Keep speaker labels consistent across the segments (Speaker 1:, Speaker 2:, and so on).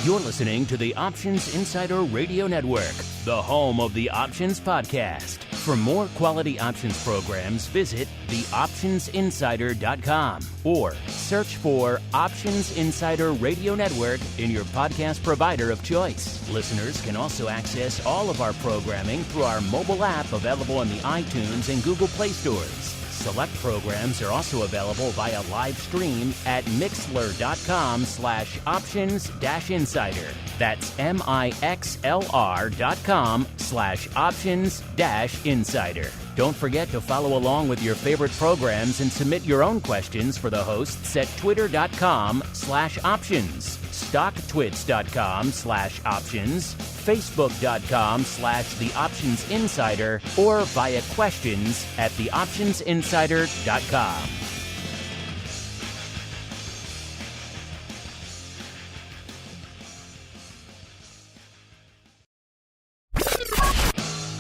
Speaker 1: You're listening to the Options Insider Radio Network, the home of the Options Podcast. For more quality options programs, visit theoptionsinsider.com or search for Options Insider Radio Network in your podcast provider of choice. Listeners can also access all of our programming through our mobile app available in the iTunes and Google Play stores. Select programs are also available via live stream at mixlr.com/options-insider. That's mixlr.com/options-insider. Don't forget to follow along with your favorite programs and submit your own questions for the hosts at twitter.com/options, stocktwits.com/options, facebook.com/theoptionsinsider, or via questions at theoptionsinsider.com.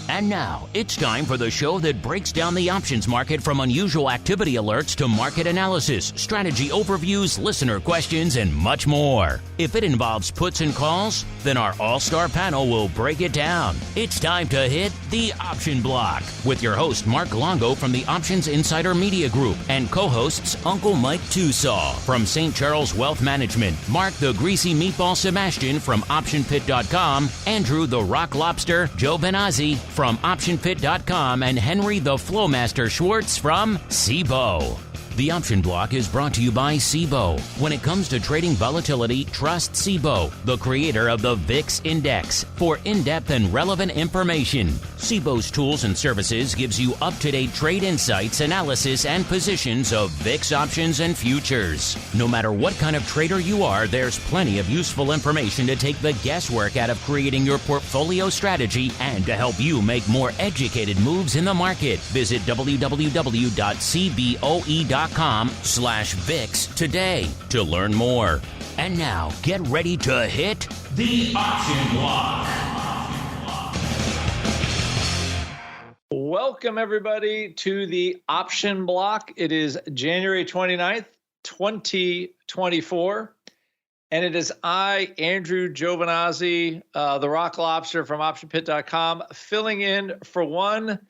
Speaker 1: And now, it's time for the show that breaks down the options market from unusual activity alerts to market analysis, strategy overviews, listener questions, and much more. If it involves puts and calls, then our all-star panel will break it down. It's time to hit the Option Block with your host, Mark Longo from the Options Insider Media Group and co-hosts Uncle Mike TOSAW from St. Charles Wealth Management, Mark the Greasy Meatball Sebastian from OptionPit.com, Andrew the Rock Lobster GIOVINAZZI from OptionPit.com, and Henry the Flowmaster Schwartz from CBOE. The Option Block is brought to you by CBOE. When it comes to trading volatility, trust CBOE, the creator of the VIX Index, for in-depth and relevant information. CBOE's tools and services gives you up-to-date trade insights, analysis, and positions of VIX options and futures. No matter what kind of trader you are, there's plenty of useful information to take the guesswork out of creating your portfolio strategy and to help you make more educated moves in the market. Visit www.cboe.com/VIX today to learn more. And now, get ready to hit the Option Block.
Speaker 2: Welcome, everybody, to the Option Block. It is January 29th, 2024, and it is I, Andrew GIOVINAZZI, the Rock Lobster from OptionPit.com, filling in for one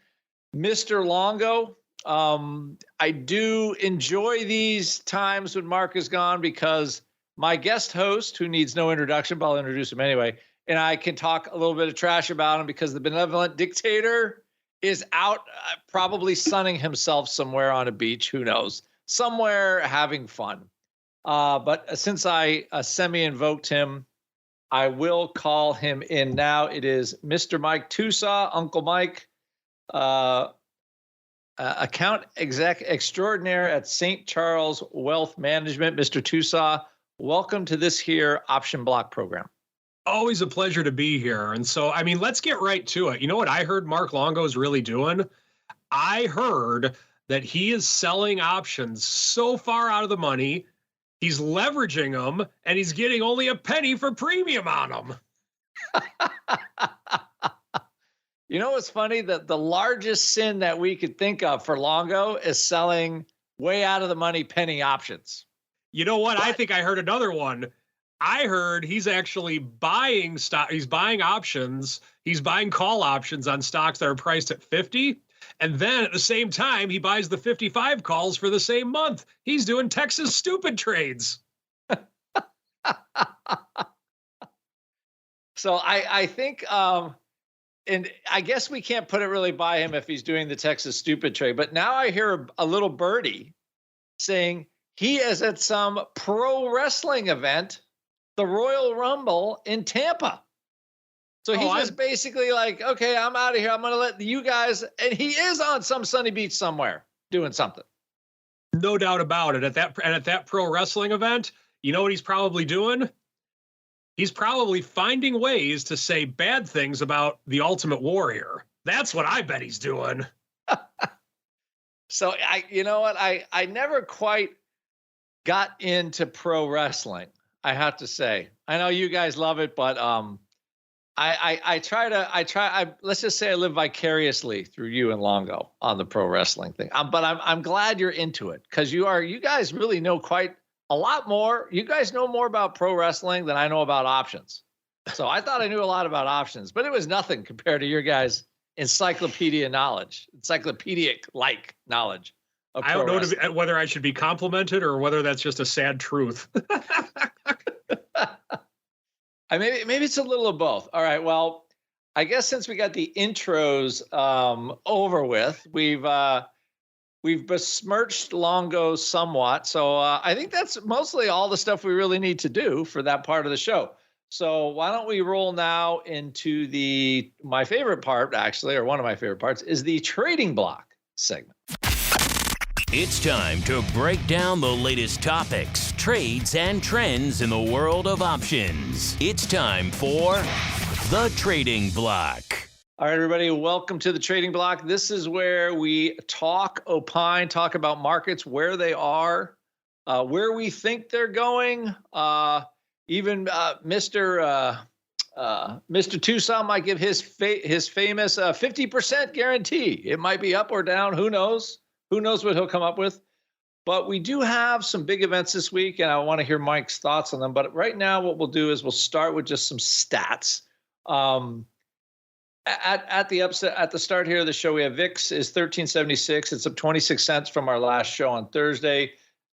Speaker 2: Mr. Longo. I do enjoy these times when Mark is gone because my guest host, who needs no introduction, but I'll introduce him anyway, and I can talk a little bit of trash about him because the benevolent dictator is out probably sunning himself somewhere on a beach, who knows, somewhere having fun. But since I semi-invoked him, I will call him in now. It is Mr. Mike TOSAW, Uncle Mike, account exec extraordinaire at St. Charles Wealth Management. Mr. TOSAW, welcome to this here Option Block program.
Speaker 3: Always a pleasure to be here. And so, I mean, let's get right to it. You know what I heard Mark Longo is really doing? I heard that he is selling options so far out of the money, he's leveraging them, and he's getting only a penny for premium on them.
Speaker 2: You know what's funny? That the largest sin that we could think of for Longo is selling way out of the money penny options.
Speaker 3: You know what? I think I heard another one. I heard he's actually buying stock. He's buying options. He's buying call options on stocks that are priced at 50. And then at the same time, he buys the 55 calls for the same month. He's doing Texas stupid trades.
Speaker 2: So I think, and I guess we can't put it really by him if he's doing the Texas stupid trade, but now I hear a little birdie saying he is at some pro wrestling event, the Royal Rumble in Tampa. So he's just basically like, okay, I'm out of here. I'm going to let you guys, and he is on some sunny beach somewhere doing something.
Speaker 3: No doubt about it. At that pro wrestling event, you know what he's probably doing? He's probably finding ways to say bad things about the Ultimate Warrior. That's what I bet he's doing.
Speaker 2: So you know what? I never quite got into pro wrestling, I have to say. I know you guys love it, but let's just say I live vicariously through you and Longo on the pro wrestling thing. But I'm glad you're into it because you guys really know quite a lot more. You guys know more about pro wrestling than I know about options. So I thought I knew a lot about options, but it was nothing compared to your guys' encyclopedic knowledge of
Speaker 3: I don't know
Speaker 2: wrestling.
Speaker 3: whether I should be complimented or whether that's just a sad truth.
Speaker 2: Maybe it's a little of both. All right. Well, I guess since we got the intros over with, we've besmirched Longo somewhat. So I think that's mostly all the stuff we really need to do for that part of the show. So why don't we roll now into my favorite part, actually, or one of my favorite parts, is the trading block segment.
Speaker 1: It's time to break down the latest topics, trades, and trends in the world of options. It's time for the trading block.
Speaker 2: All right, everybody, welcome to the trading block. This is where we talk about markets, where they are, where we think they're going. Even Mr. TOSAW might give his famous 50% guarantee. It might be up or down. Who knows? Who knows what he'll come up with? But we do have some big events this week, and I want to hear Mike's thoughts on them. But right now, what we'll do is we'll start with just some stats. At the start here of the show, we have VIX is 1376. It's up 26 cents from our last show on Thursday.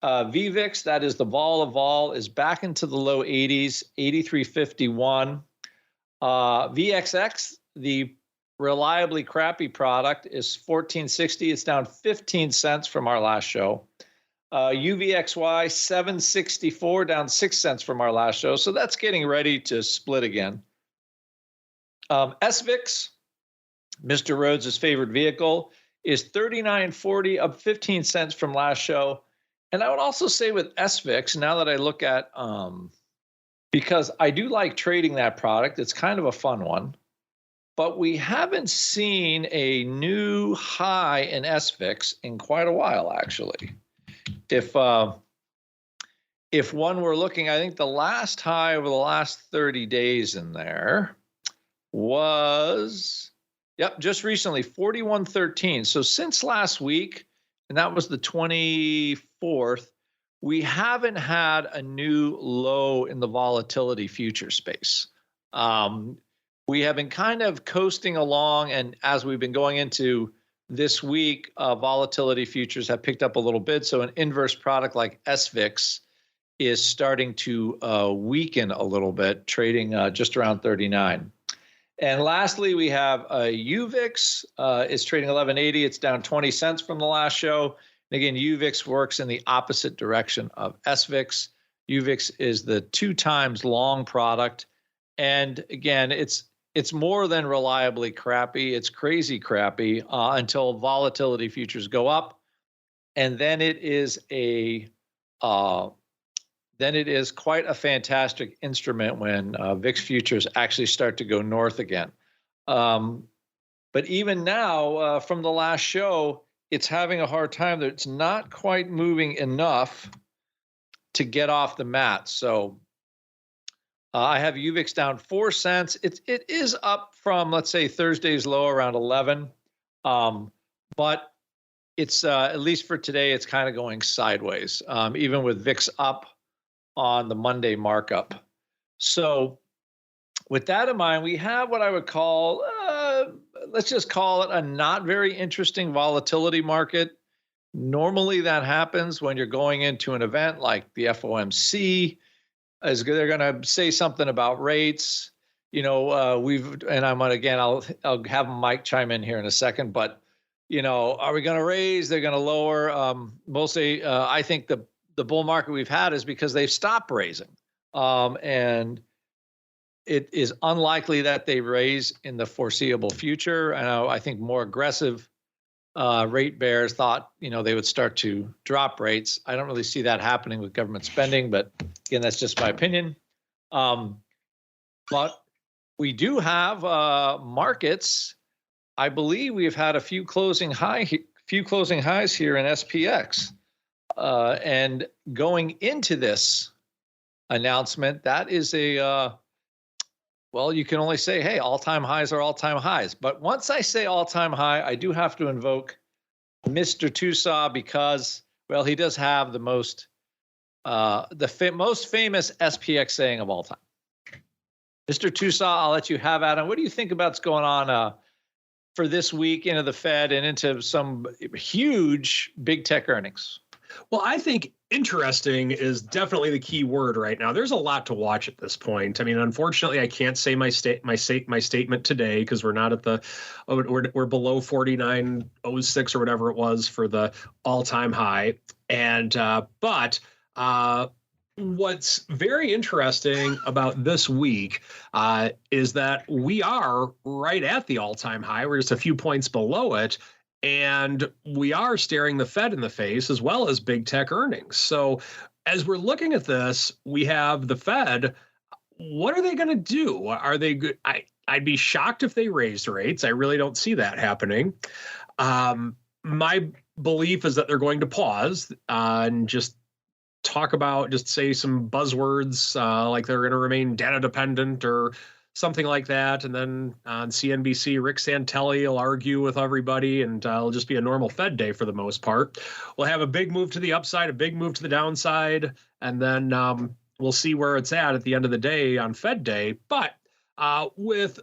Speaker 2: VVIX, that is the vol of vol, is back into the low 80s, 83.51. VXX, the reliably crappy product, is 1460. It's down 15 cents from our last show. UVXY, 764, down 6 cents from our last show. So that's getting ready to split again. SVIX, Mr. Rhodes' favorite vehicle, is 39.40, up 15 cents from last show. And I would also say with SVIX, now that I look at, because I do like trading that product, it's kind of a fun one, but we haven't seen a new high in SVIX in quite a while, actually. If one were looking, I think the last high over the last 30 days in there was, just recently, 41.13. So since last week, and that was the 24th, we haven't had a new low in the volatility future space. We have been kind of coasting along, and as we've been going into this week, volatility futures have picked up a little bit. So an inverse product like SVIX is starting to weaken a little bit, trading just around 39. And lastly, we have UVIX. It's trading 1180. It's down 20 cents from the last show. And again, UVIX works in the opposite direction of SVIX. UVIX is the 2 times long product. And again, it's more than reliably crappy. It's crazy crappy until volatility futures go up. And then it is quite a fantastic instrument when VIX futures actually start to go north again. But even now, from the last show, it's having a hard time. It's not quite moving enough to get off the mat. So I have UVIX down 4 cents. It is up from, let's say, Thursday's low around 11. But it's, at least for today, it's kind of going sideways, even with VIX up on the Monday markup. So with that in mind, we have what I would call, let's just call it a not very interesting volatility market. Normally that happens when you're going into an event like the FOMC. They're going to say something about rates. I'll have Mike chime in here in a second, but are we going to raise? They're going to lower. Mostly, I think the bull market we've had is because they've stopped raising. And it is unlikely that they raise in the foreseeable future. I think more aggressive rate bears thought, they would start to drop rates. I don't really see that happening with government spending, but again, that's just my opinion. But we do have markets. I believe we've had a few closing highs here in SPX. And going into this announcement, that is you can only say, hey, all-time highs are all-time highs. But once I say all-time high, I do have to invoke Mr. TOSAW because, he does have the most the most famous SPX saying of all time. Mr. TOSAW, I'll let you have at it. What do you think about what's going on for this week into the Fed and into some huge big tech earnings?
Speaker 3: Well, I think interesting is definitely the key word right now. There's a lot to watch at this point. I mean, unfortunately, I can't say my statement today because we're not at we're below 49.06 or whatever it was for the all-time high. And but what's very interesting about this week is that we are right at the all-time high. We're just a few points below it. And we are staring the Fed in the face as well as big tech earnings. So as we're looking at this, we have the Fed. What are they going to do? Are they good? I'd be shocked if they raised rates. I really don't see that happening. My belief is that they're going to pause and just say some buzzwords like they're going to remain data dependent or something like that. And then on CNBC, Rick Santelli will argue with everybody, and it'll just be a normal Fed day for the most part. We'll have a big move to the upside, a big move to the downside, and then we'll see where it's at the end of the day on Fed day. But with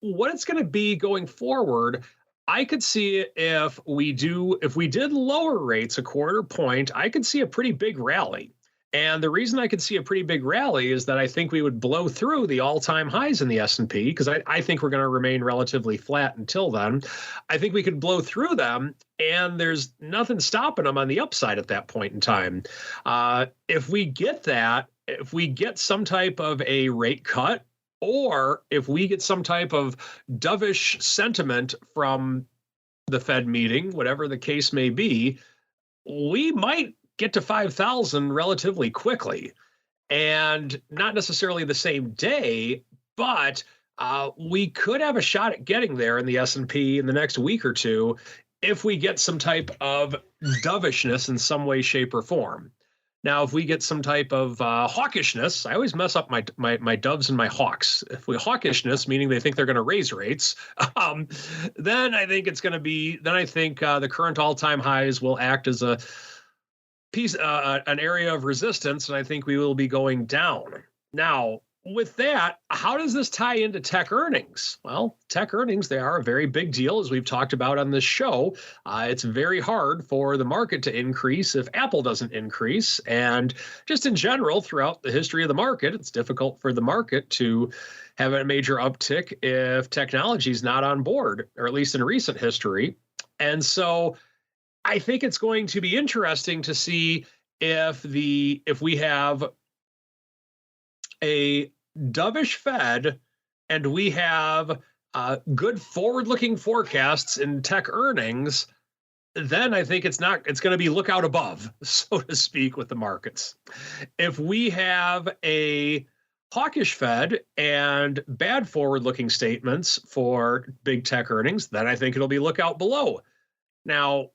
Speaker 3: what it's going to be going forward, I could see if we did lower rates a quarter point, I could see a pretty big rally. And the reason I could see a pretty big rally is that I think we would blow through the all-time highs in the S&P because I think we're going to remain relatively flat until then. I think we could blow through them, and there's nothing stopping them on the upside at that point in time. If we get that, if we get some type of a rate cut, or if we get some type of dovish sentiment from the Fed meeting, whatever the case may be, we might get to 5,000 relatively quickly, and not necessarily the same day, but we could have a shot at getting there in the S&P in the next week or two if we get some type of dovishness in some way, shape, or form. Now, if we get some type of hawkishness, I always mess up my doves and my hawks. If we hawkishness, meaning they think they're going to raise rates, then I think it's going to be. Then I think the current all-time highs will act as a an area of resistance, and I think we will be going down. Now, with that, how does this tie into tech earnings? Well, tech earnings, they are a very big deal, as we've talked about on this show. It's very hard for the market to increase if Apple doesn't increase. And just in general, throughout the history of the market, it's difficult for the market to have a major uptick if technology is not on board, or at least in recent history. And so I think it's going to be interesting to see if we have a dovish Fed and we have good forward-looking forecasts in tech earnings, then I think it's going to be look out above, so to speak, with the markets. If we have a hawkish Fed and bad forward-looking statements for big tech earnings, then I think it'll be look out below. Now,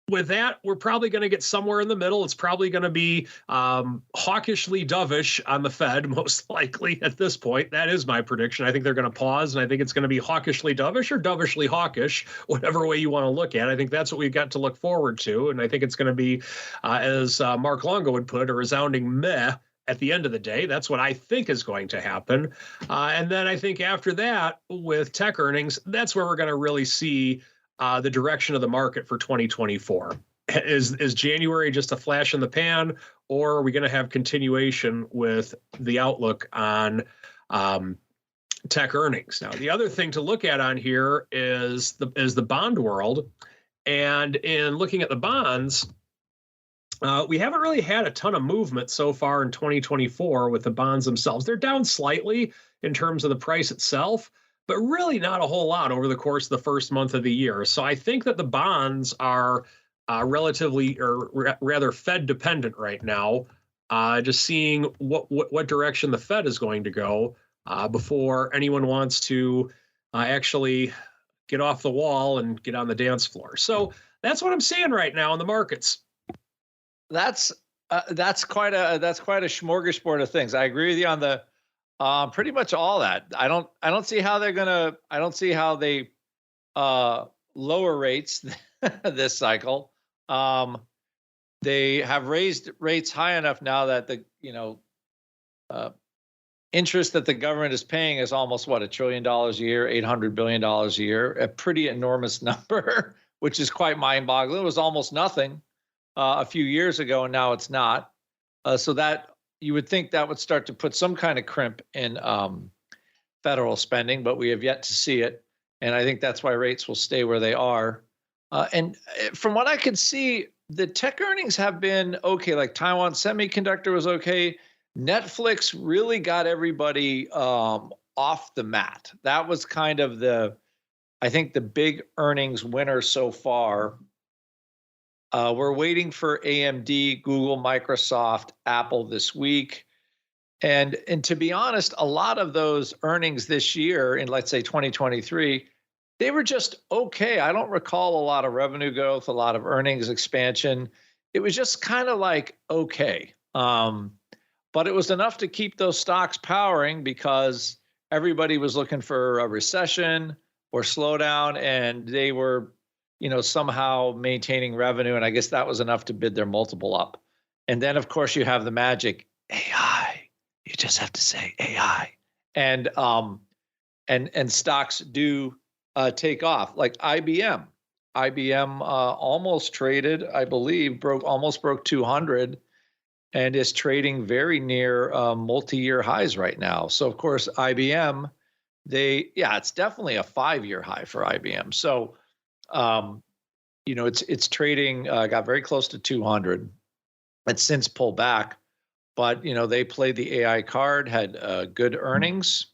Speaker 3: with that, we're probably going to get somewhere in the middle. It's probably going to be hawkishly dovish on the Fed, most likely at this point. That is my prediction. I think they're going to pause, and I think it's going to be hawkishly dovish or dovishly hawkish, whatever way you want to look at it. I think that's what we've got to look forward to, and I think it's going to be, as Mark Longo would put, a resounding meh at the end of the day. That's what I think is going to happen. And then I think after that, with tech earnings, that's where we're going to really see the direction of the market for 2024. Is January just a flash in the pan, or are we going to have continuation with the outlook on tech earnings? Now, the other thing to look at on here is the bond world. And in looking at the bonds, we haven't really had a ton of movement so far in 2024 with the bonds themselves. They're down slightly in terms of the price itself, but really not a whole lot over the course of the first month of the year. So I think that the bonds are relatively, or rather Fed dependent right now, just seeing what direction the Fed is going to go before anyone wants to actually get off the wall and get on the dance floor. So that's what I'm seeing right now in the markets.
Speaker 2: That's quite a smorgasbord of things. I agree with you on the pretty much all that. I don't see how they lower rates this cycle. they have raised rates high enough now that the interest that the government is paying is almost what, $1 trillion a year, $800 billion a year, a pretty enormous number, which is quite mind-boggling. It was almost nothing a few years ago, and now it's not. So that you would think that would start to put some kind of crimp in federal spending, but we have yet to see it. And I think that's why rates will stay where they are. And from what I could see, the tech earnings have been okay. Like Taiwan Semiconductor was okay. Netflix really got everybody off the mat. That was kind of I think the big earnings winner so far. We're waiting for AMD, Google, Microsoft, Apple this week. And to be honest, a lot of those earnings this year in, let's say, 2023, they were just okay. I don't recall a lot of revenue growth, a lot of earnings expansion. It was just kind of like okay. But it was enough to keep those stocks powering because everybody was looking for a recession or slowdown, and they were, somehow maintaining revenue. And I guess that was enough to bid their multiple up. And then, of course, you have the magic AI. You just have to say AI, and stocks do take off. Like IBM. IBM almost traded, I believe, almost broke 200, and is trading very near multi-year highs right now. So of course IBM, it's definitely a 5-year high for IBM. So it's trading, got very close to 200. It's since pulled back. But, they played the AI card, had good earnings.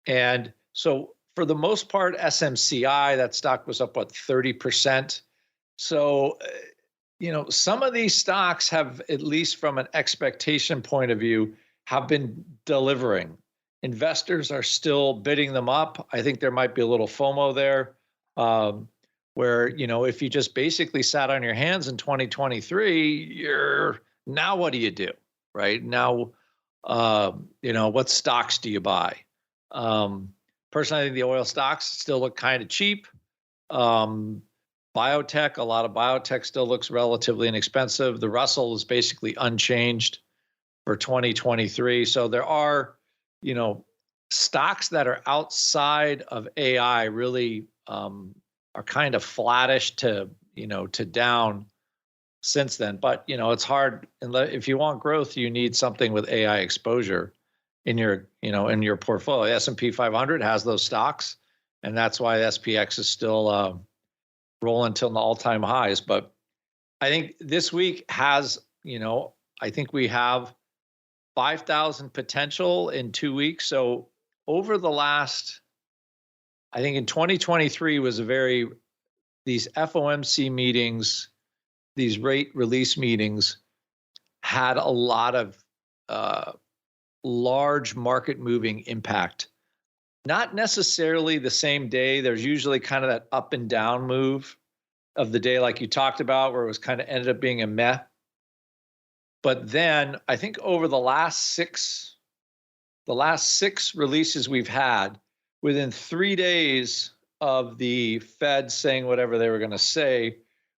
Speaker 2: And so for the most part, SMCI, that stock was up, 30%. So, some of these stocks have, at least from an expectation point of view, have been delivering. Investors are still bidding them up. I think there might be a little FOMO there, where, if you just basically sat on your hands in 2023, now what do you do? Right now, what stocks do you buy? Personally, I think the oil stocks still look kind of cheap. Biotech, a lot of biotech still looks relatively inexpensive. The Russell is basically unchanged for 2023. So there are, stocks that are outside of AI really are kind of flattish to down since then. But it's hard. If you want growth, you need something with AI exposure in your portfolio. S&P 500 has those stocks, and that's why SPX is still rolling till the all-time highs. But I think this week has, I think we have 5,000 potential in 2 weeks. So over the last, I think in 2023 was these FOMC meetings, these rate release meetings had a lot of large market moving impact. Not necessarily the same day. There's usually kind of that up and down move of the day, like you talked about, where it was kind of ended up being a meh. But then I think over the last six releases we've had, within 3 days of the Fed saying whatever they were going to say,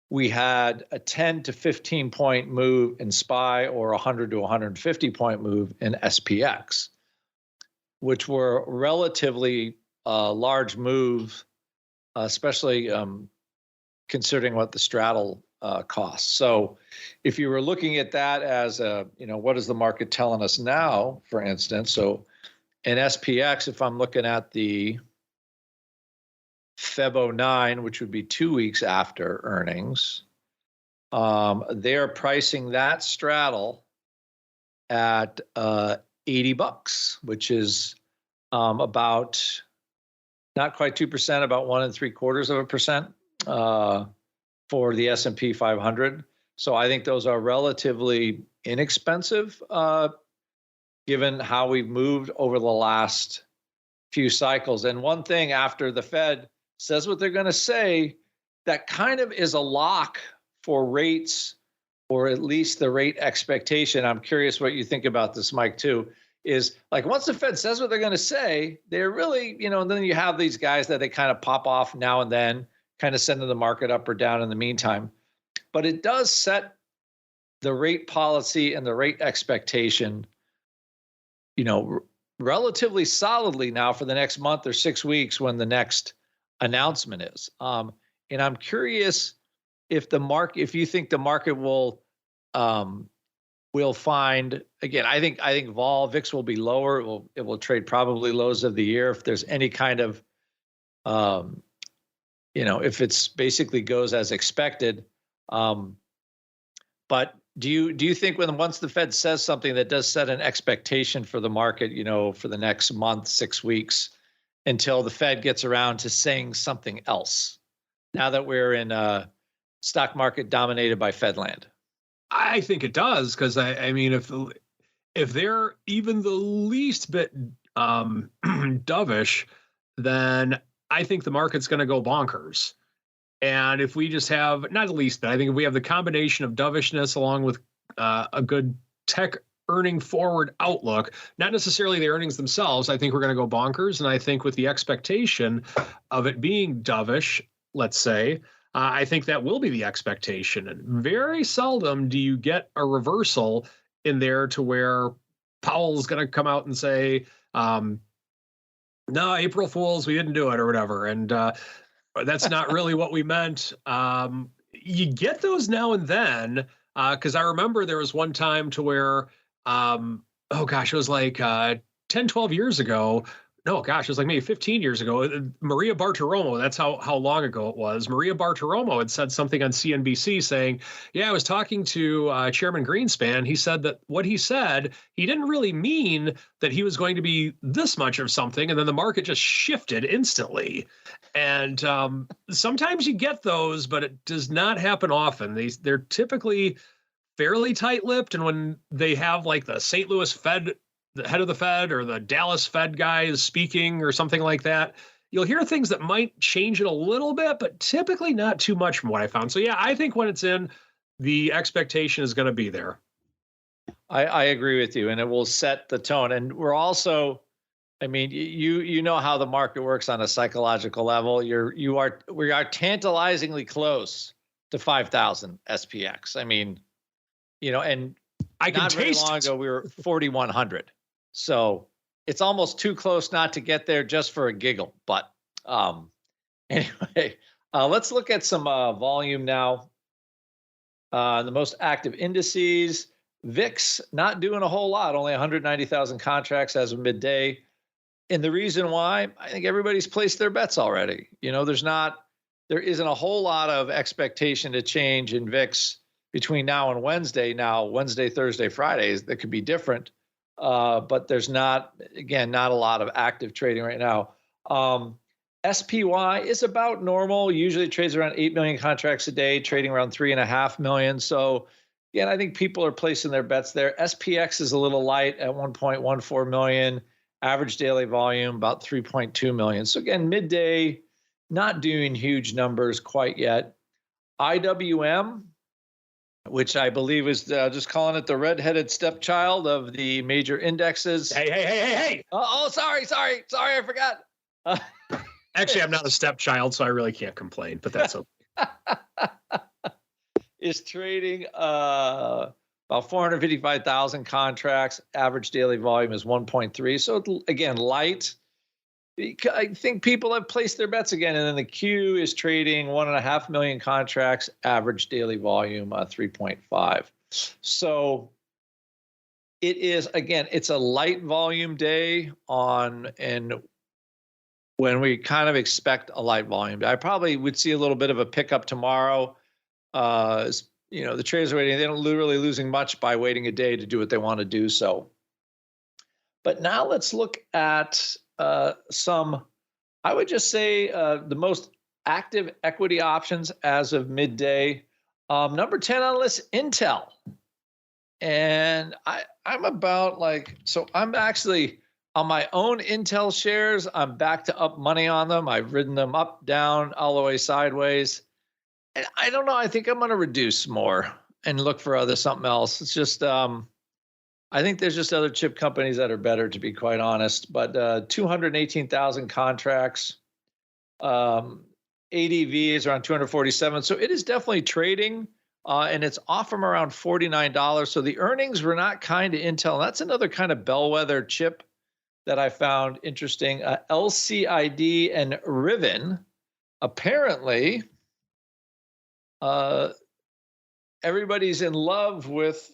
Speaker 2: we had a 10 to 15 point move in SPY or 100 to 150 point move in SPX, which were relatively large moves, especially considering what the straddle costs. So if you were looking at that as what is the market telling us now, for instance, so in SPX, if I'm looking at the Feb 09, which would be 2 weeks after earnings, they're pricing that straddle at $80, which is about not quite 2%, about 1.75% for the S&P 500. So I think those are relatively inexpensive, given how we've moved over the last few cycles. And one thing, after the Fed says what they're going to say, that kind of is a lock for rates, or at least the rate expectation. I'm curious what you think about this, Mike, too, is like once the Fed says what they're going to say, they're really, and then you have these guys that they kind of pop off now and then, kind of sending the market up or down in the meantime. But it does set the rate policy and the rate expectation, relatively solidly now for the next month or 6 weeks when the next announcement is. And I'm curious if you think the market will find, again, I think VIX will be lower. It will trade probably lows of the year if there's any kind of, if it's basically goes as expected. But do you think once the Fed says something that does set an expectation for the market, for the next month, 6 weeks, until the Fed gets around to saying something else, now that we're in a stock market dominated by Fedland?
Speaker 3: I think it does, because I mean, if they're even the least bit dovish, then I think the market's going to go bonkers. And if we just have, not the least bit, I think if we have the combination of dovishness along with a good tech earning forward outlook, not necessarily the earnings themselves, I think we're going to go bonkers. And I think with the expectation of it being dovish, let's say, I think that will be the expectation. And very seldom do you get a reversal in there to where Powell's going to come out and say, no, April Fools, we didn't do it or whatever. And that's not really what we meant. You get those now and then, because I remember there was one time to where, it was like 10, 12 years ago. No, gosh, it was like maybe 15 years ago. Maria Bartiromo, that's how long ago it was. Maria Bartiromo had said something on CNBC saying, I was talking to Chairman Greenspan. He said that what he said, he didn't really mean that he was going to be this much of something. And then the market just shifted instantly. And sometimes you get those, but it does not happen often. They're typically fairly tight-lipped. And when they have like the St. Louis Fed, the head of the Fed, or the Dallas Fed guy is speaking or something like that, you'll hear things that might change it a little bit, but typically not too much from what I found. So I think when it's in, the expectation is going to be there.
Speaker 2: I agree with you, and it will set the tone. And we're also, I mean, you know how the market works on a psychological level. We are tantalizingly close to 5,000 SPX. I mean, and
Speaker 3: I can
Speaker 2: not very long ago we were 4,100. So it's almost too close not to get there just for a giggle. But anyway, let's look at some volume now. The most active indices, VIX, not doing a whole lot, only 190,000 contracts as of midday. And the reason why, I think everybody's placed their bets already. There isn't a whole lot of expectation to change in VIX between now and Wednesday. Now, Wednesday, Thursday, Fridays, that could be different. But there's not a lot of active trading right now. SPY is about normal. Usually it trades around 8 million contracts a day, trading around 3.5 million. So again, I think people are placing their bets there. SPX is a little light at 1.14 million. Average daily volume, about 3.2 million. So again, midday, not doing huge numbers quite yet. IWM, which I believe is just calling it the redheaded stepchild of the major indexes.
Speaker 3: Hey.
Speaker 2: Oh, sorry, I forgot.
Speaker 3: Actually, I'm not a stepchild, so I really can't complain, but that's okay.
Speaker 2: Is trading about 455,000 contracts. Average daily volume is 1.3. So again, light. I think people have placed their bets again. And then the Q is trading 1.5 million contracts, average daily volume 3.5. So it is, again, it's a light volume day and when we kind of expect a light volume. I probably would see a little bit of a pickup tomorrow. The traders are waiting. They don't really losing much by waiting a day to do what they want to do. So, but now let's look at some, I would just say the most active equity options as of midday. Number 10 on the list, Intel. And I'm about I'm actually on my own Intel shares. I'm back to up money on them. I've ridden them up, down, all the way sideways. And I don't know. I think I'm going to reduce more and look for something else. It's just, I think there's just other chip companies that are better, to be quite honest. But 218,000 contracts. ADV is around 247. So it is definitely trading. and it's off from around $49. So the earnings were not kind to Intel. That's another kind of bellwether chip that I found interesting. LCID and RIVN, apparently, everybody's in love with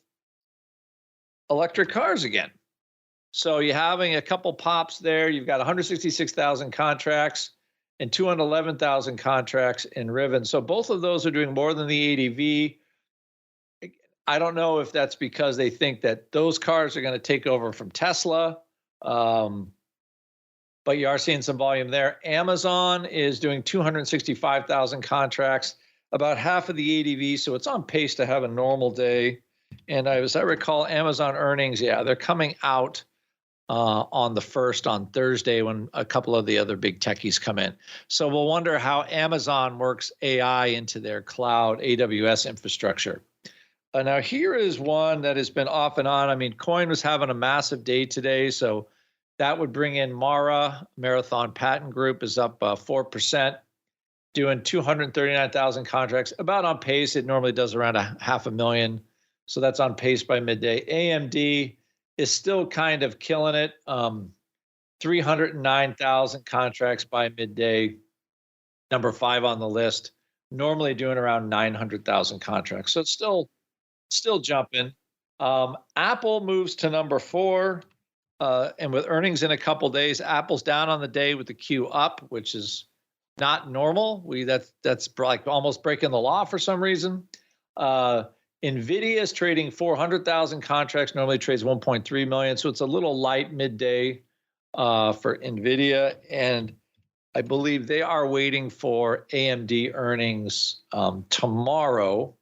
Speaker 2: electric cars again. So you're having a couple pops there. You've got 166,000 contracts and 211,000 contracts in RIVN. So both of those are doing more than the ADV. I don't know if that's because they think that those cars are going to take over from Tesla. But you are seeing some volume there. Amazon is doing 265,000 contracts, about half of the ADV. So it's on pace to have a normal day. And as I recall, Amazon earnings, yeah, they're coming out on the 1st on Thursday when a couple of the other big techies come in. So we'll wonder how Amazon works AI into their cloud AWS infrastructure. Now here is one that has been off and on. I mean, Coin was having a massive day today, so that would bring in Mara. Marathon Patent Group is up 4%, doing 239,000 contracts, about on pace. It normally does around 500,000. So that's on pace by midday. AMD is still kind of killing it. 309,000 contracts by midday. Number 5 on the list. Normally doing around 900,000 contracts. So it's still jumping. Apple moves to number 4. And with earnings in a couple days, Apple's down on the day with the Q up, which is not normal. That's like almost breaking the law for some reason. NVIDIA is trading 400,000 contracts, normally trades 1.3 million. So it's a little light midday for NVIDIA. And I believe they are waiting for AMD earnings tomorrow.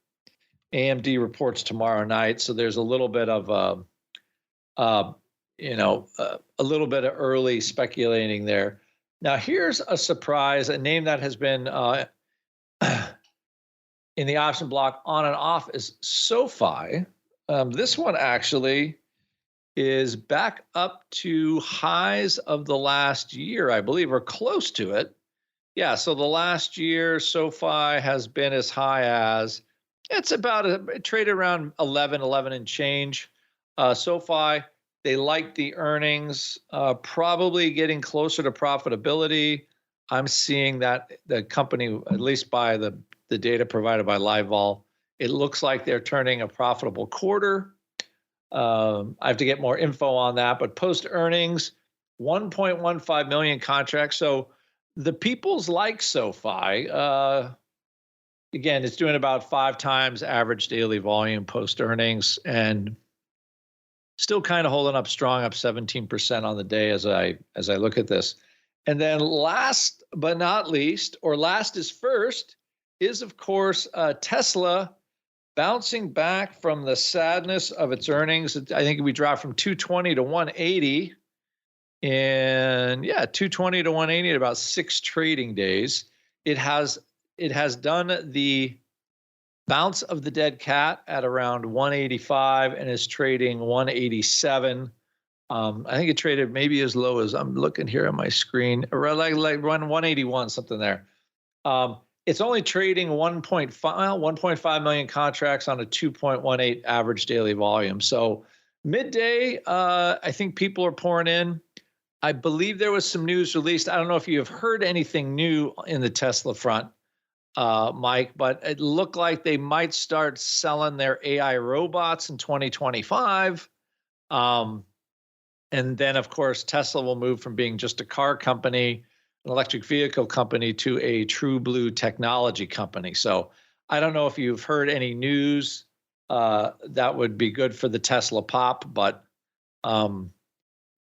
Speaker 2: AMD reports tomorrow night. So there's a little bit of, a little bit of early speculating there. Now, here's a surprise, a name that has been in the option block on and off is SoFi. This one actually is back up to highs of the last year, I believe, or close to it. Yeah, so the last year, SoFi has been as high as, it's about it traded around 11 and change. SoFi, they like the earnings, probably getting closer to profitability. I'm seeing that the company, at least by the data provided by LiveVol, it looks like they're turning a profitable quarter. I have to get more info on that, but post earnings, 1.15 million contracts. So the people's like SoFi. Again, it's doing about 5 times average daily volume post earnings and still kind of holding up strong, up 17% on the day as I look at this. And then last but not least, or last is first, is of course Tesla bouncing back from the sadness of its earnings. I think we dropped from 220 to 180, and 220 to 180 in about 6 trading days. It has done the bounce of the dead cat at around 185 and is trading 187. I think it traded maybe as low as, I'm looking here on my screen, around like 181, something there. It's only trading 1.5 million contracts on a 2.18 average daily volume. So midday, I think people are pouring in. I believe there was some news released. I don't know if you have heard anything new in the Tesla front, Mike, but it looked like they might start selling their AI robots in 2025. And then, of course, Tesla will move from being just a car company, an electric vehicle company, to a true blue technology company. So I don't know if you've heard any news that would be good for the Tesla pop, but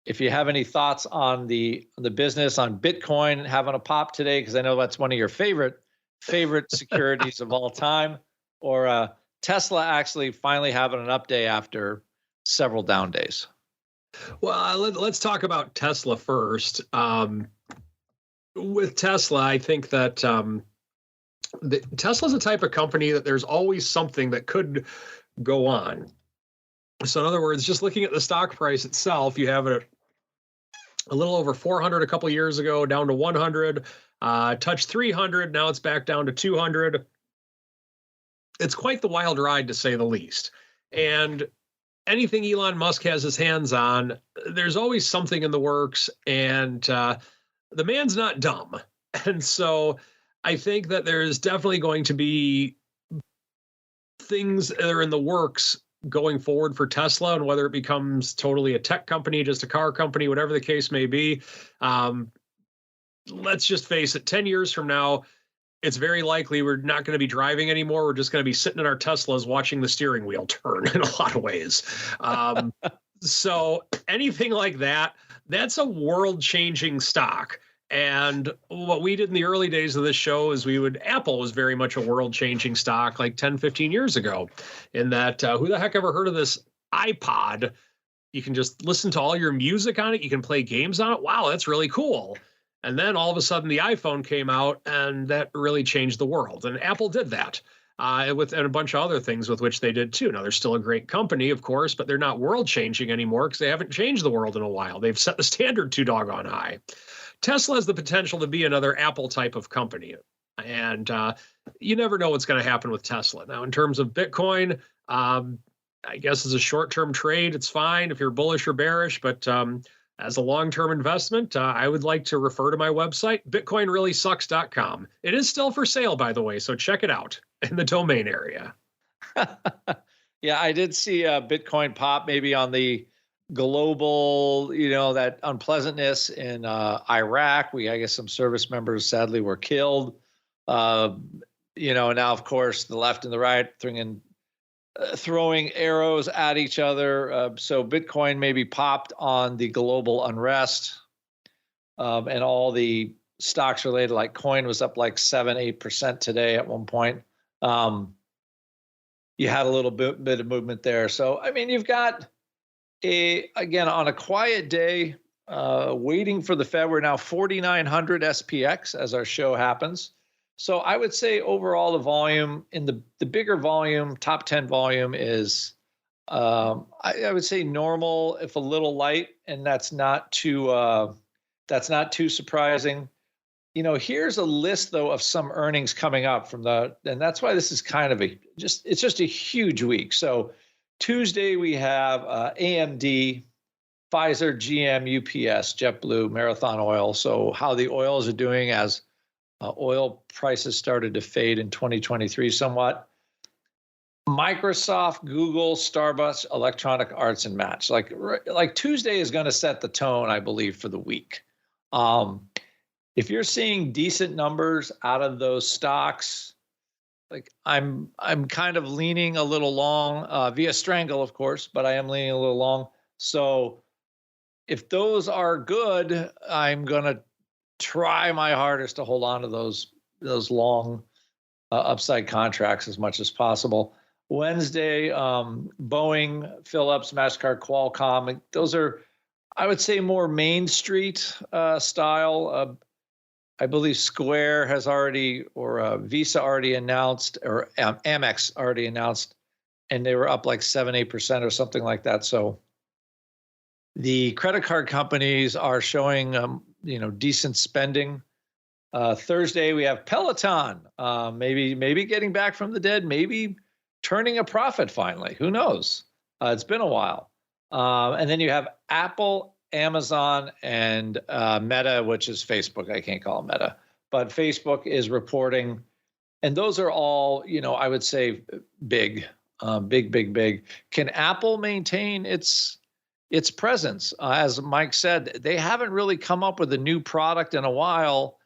Speaker 2: if you have any thoughts on the business, on Bitcoin having a pop today, because I know that's one of your favorite securities of all time, or Tesla actually finally having an up day after several down days.
Speaker 3: Well, let's talk about Tesla first. With Tesla, I think that Tesla's a type of company that there's always something that could go on. So in other words, just looking at the stock price itself, you have it a little over 400 a couple of years ago, down to 100, touched 300. Now it's back down to 200. it's quite the wild ride, to say the least. And anything Elon Musk has his hands on, there's always something in the works, and the man's not dumb. And so I think that there's definitely going to be things that are in the works going forward for Tesla, and whether it becomes totally a tech company, just a car company, whatever the case may be. Let's just face it, 10 years from now, it's very likely we're not going to be driving anymore. We're just going to be sitting in our Teslas watching the steering wheel turn in a lot of ways. So anything like that, that's a world-changing stock. And what we did in the early days of this show is Apple was very much a world-changing stock like 10, 15 years ago, in that who the heck ever heard of this iPod? You can just listen to all your music on it. You can play games on it. Wow, that's really cool. And then all of a sudden the iPhone came out, and that really changed the world. And Apple did that and a bunch of other things with which they did too. Now, they're still a great company, of course, but they're not world-changing anymore because they haven't changed the world in a while. They've set the standard too doggone high. Tesla has the potential to be another Apple type of company. And you never know what's going to happen with Tesla. Now, in terms of Bitcoin, I guess as a short-term trade, it's fine if you're bullish or bearish, but as a long-term investment, I would like to refer to my website, bitcoinreallysucks.com. It is still for sale, by the way, so check it out in the domain area.
Speaker 2: Yeah, I did see Bitcoin pop maybe on the global, that unpleasantness in Iraq. I guess some service members sadly were killed. Now, of course, the left and the right throwing arrows at each other. So Bitcoin maybe popped on the global unrest, and all the stocks related, like coin was up like 7-8% today at one point. You had a little bit of movement there. So, I mean, you've got again, on a quiet day, waiting for the Fed. We're now 4,900 SPX as our show happens. So I would say overall the volume in the bigger volume, top 10 volume is, I would say normal, if a little light, and that's not too surprising. Here's a list though of some earnings coming up and that's why this is kind of it's just a huge week. So Tuesday we have AMD, Pfizer, GM, UPS, JetBlue, Marathon Oil. So how the oils are doing as oil prices started to fade in 2023 somewhat. Microsoft, Google, Starbucks, Electronic Arts, and Match. Like Tuesday is going to set the tone, I believe, for the week. If you're seeing decent numbers out of those stocks, like I'm kind of leaning a little long via strangle, of course, but I am leaning a little long. So if those are good, I'm going to try my hardest to hold on to those long upside contracts as much as possible. Wednesday, Boeing, Philips, MasterCard, Qualcomm. Those are, I would say, more Main Street style. I believe Square has already, or Visa already announced, or Amex already announced, and they were up like 7-8% or something like that. So the credit card companies are showing, decent spending. Thursday we have Peloton, maybe getting back from the dead, maybe turning a profit finally. Who knows? It's been a while. And then you have Apple, Amazon, and Meta, which is Facebook. I can't call it Meta, but Facebook is reporting, and those are all, I would say big. Can Apple maintain its presence? As Mike said, they haven't really come up with a new product in a while.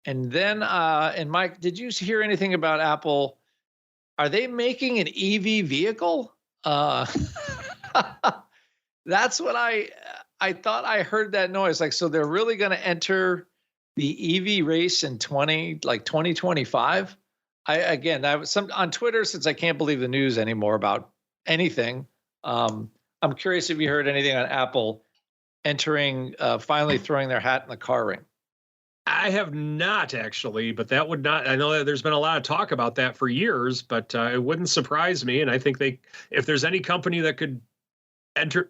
Speaker 2: And then, and Mike, did you hear anything about Apple? Are they making an EV vehicle? That's what I thought I heard that noise. Like, so they're really going to enter the EV race in 2025. That was on Twitter, since I can't believe the news anymore about anything. I'm curious if you heard anything on Apple entering, finally throwing their hat in the car ring.
Speaker 3: I have not, actually, but that would not, I know that there's been a lot of talk about that for years, but it wouldn't surprise me. And I think if there's any company that could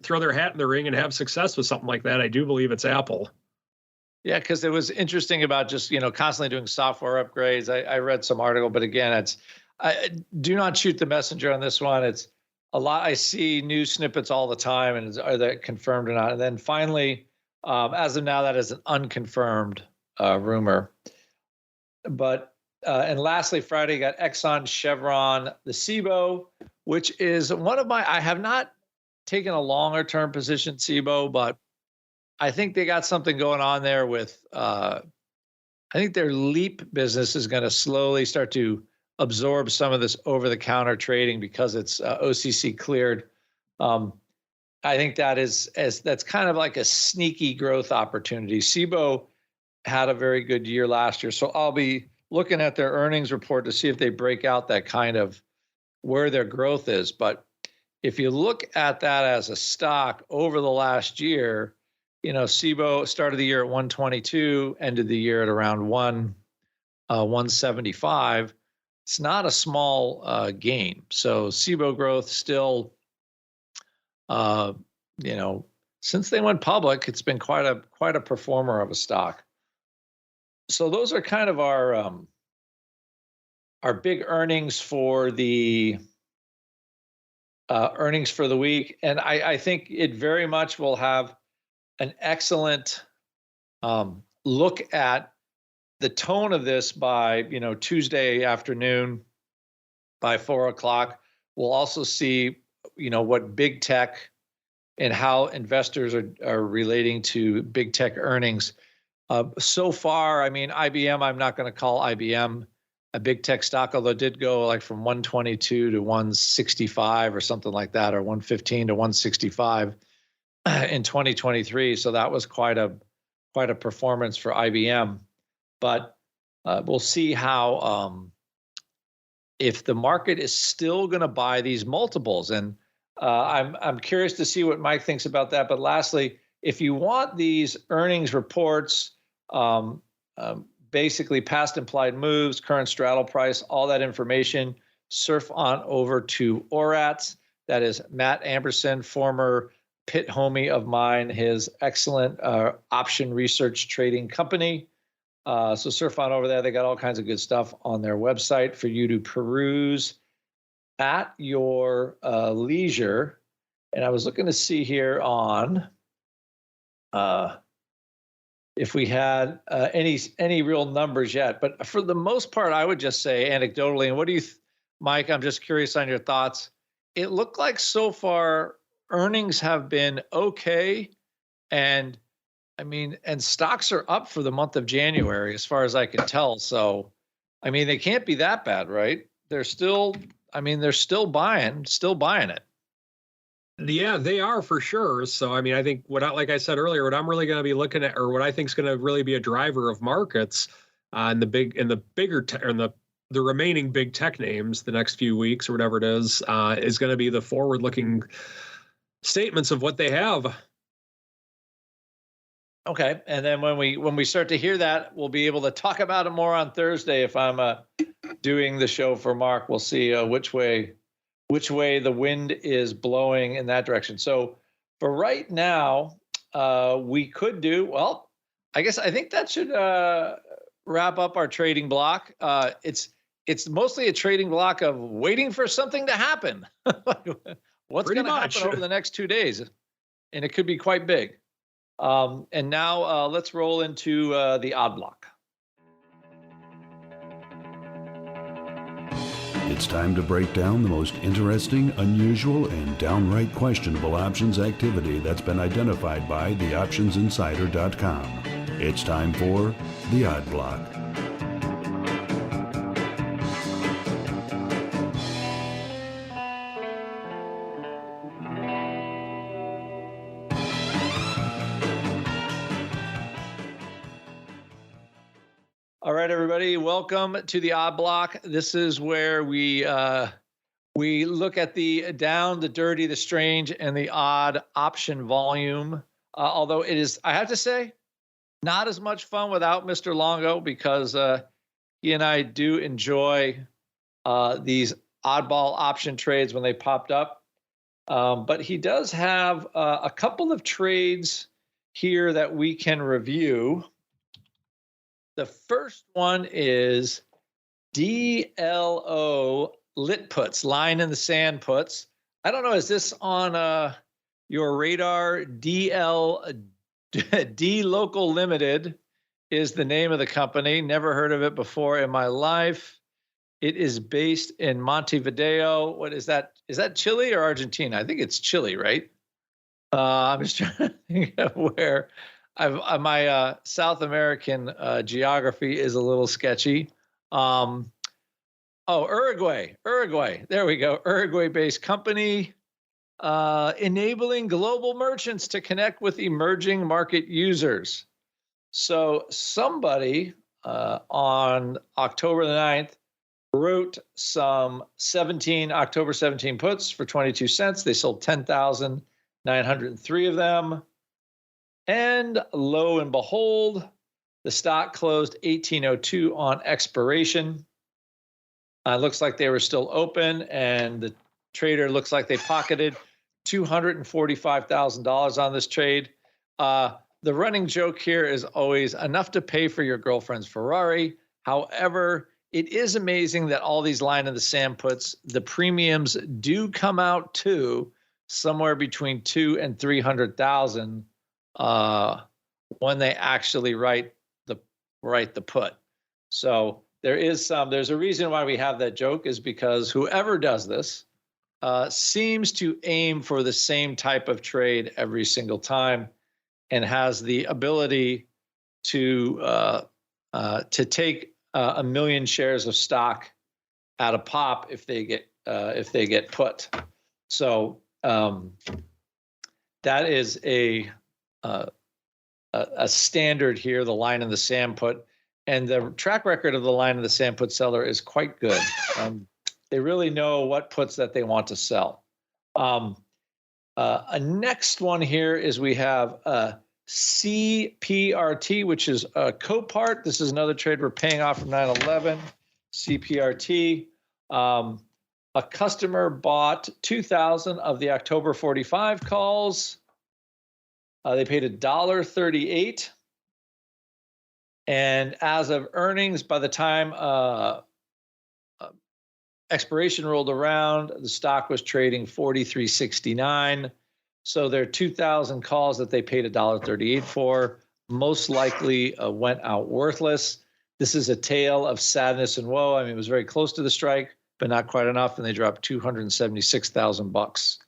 Speaker 3: throw their hat in the ring and have success with something like that, I do believe it's Apple.
Speaker 2: Yeah, because it was interesting about just, constantly doing software upgrades. I read some article, but again, do not shoot the messenger on this one. It's a lot. I see news snippets all the time, and are they confirmed or not? And then finally, as of now, that is an unconfirmed rumor. But and lastly, Friday got Exxon, Chevron, the CBOE, which is one of my. I have not taken a longer term position CBOE, but I think they got something going on there with. I think their LEAP business is going to slowly start to absorb some of this over-the-counter trading because it's OCC cleared. I think that's kind of like a sneaky growth opportunity. CBOE had a very good year last year, so I'll be looking at their earnings report to see if they break out that kind of where their growth is. But if you look at that as a stock over the last year, you know, CBOE started the year at 122, ended the year at around 175. It's not a small gain. So CBOE growth still, you know, since they went public, it's been quite a performer of a stock. So those are kind of our big earnings for the week, and I think it very much will have an excellent look at the tone of this by, you know, Tuesday afternoon by 4 o'clock. We'll also see, you know, what big tech and how investors are relating to big tech earnings. So far, I mean, IBM, I'm not going to call IBM a big tech stock, although it did go like from 122 to 165 or something like that, or 115 to 165 in 2023. So that was quite a performance for IBM. But we'll see how if the market is still going to buy these multiples. And I'm curious to see what Mike thinks about that. But lastly, if you want these earnings reports, basically past implied moves, current straddle price, all that information, surf on over to ORATS. That is Matt Amberson, former pit homie of mine, his excellent option research trading company. So surf on over there. They got all kinds of good stuff on their website for you to peruse at your leisure. And I was looking to see here on if we had any real numbers yet. But for the most part, I would just say anecdotally, and what do you, Mike, I'm just curious on your thoughts. It looked like so far earnings have been okay. And I mean, and stocks are up for the month of January, as far as I can tell. So, I mean, they can't be that bad, right? They're still buying it.
Speaker 3: Yeah, they are for sure. So, I mean, I think like I said earlier, what I'm really going to be looking at, or what I think is going to really be a driver of markets the remaining big tech names the next few weeks or whatever it is going to be the forward-looking statements of what they have.
Speaker 2: Okay, and then when we start to hear that, we'll be able to talk about it more on Thursday. If I'm doing the show for Mark, we'll see which way the wind is blowing in that direction. So for right now, we could do well. I think that should wrap up our trading block. It's mostly a trading block of waiting for something to happen. What's going to happen over the next 2 days, and it could be quite big. And now let's roll into the odd block.
Speaker 4: It's time to break down the most interesting, unusual, and downright questionable options activity that's been identified by theoptionsinsider.com. It's time for the odd block.
Speaker 2: All right, everybody, welcome to the odd block. This is where we look at the down, the dirty, the strange, and the odd option volume. Although it is, I have to say, not as much fun without Mr. Longo, because he and I do enjoy these oddball option trades when they popped up. But he does have a couple of trades here that we can review. The first one is DLO lit puts, line in the sand puts. I don't know, is this on your radar? D Local Limited is the name of the company. Never heard of it before in my life. It is based in Montevideo. What is that? Is that Chile or Argentina? I think it's Chile, right? I'm just trying to think of where my South American geography is a little sketchy. Uruguay. There we go. Uruguay-based company, enabling global merchants to connect with emerging market users. So somebody on October the 9th wrote some October 17 puts for 22 cents. They sold 10,903 of them. And lo and behold, the stock closed 1802 on expiration. Looks like they were still open, and the trader looks like they pocketed $245,000 on this trade. The running joke here is always enough to pay for your girlfriend's Ferrari. However, it is amazing that all these line in the sand puts, the premiums do come out to somewhere between $200,000 and $300,000 when they actually write the put. So there's a reason why we have that joke, is because whoever does this seems to aim for the same type of trade every single time, and has the ability to take 1 million shares of stock at a pop if they get put. So that is a standard here, the line in the sand put, and the track record of the line in the sand put seller is quite good. They really know what puts that they want to sell. A next one here is we have CPRT, which is a Copart. This is another trade we're paying off from 9/11. CPRT. A customer bought 2,000 of the October 45 calls. They paid $1.38. And as of earnings, by the time expiration rolled around, the stock was trading $43.69. So their 2,000 calls that they paid $1.38 for most likely went out worthless. This is a tale of sadness and woe. I mean, it was very close to the strike, but not quite enough, and they dropped $276,000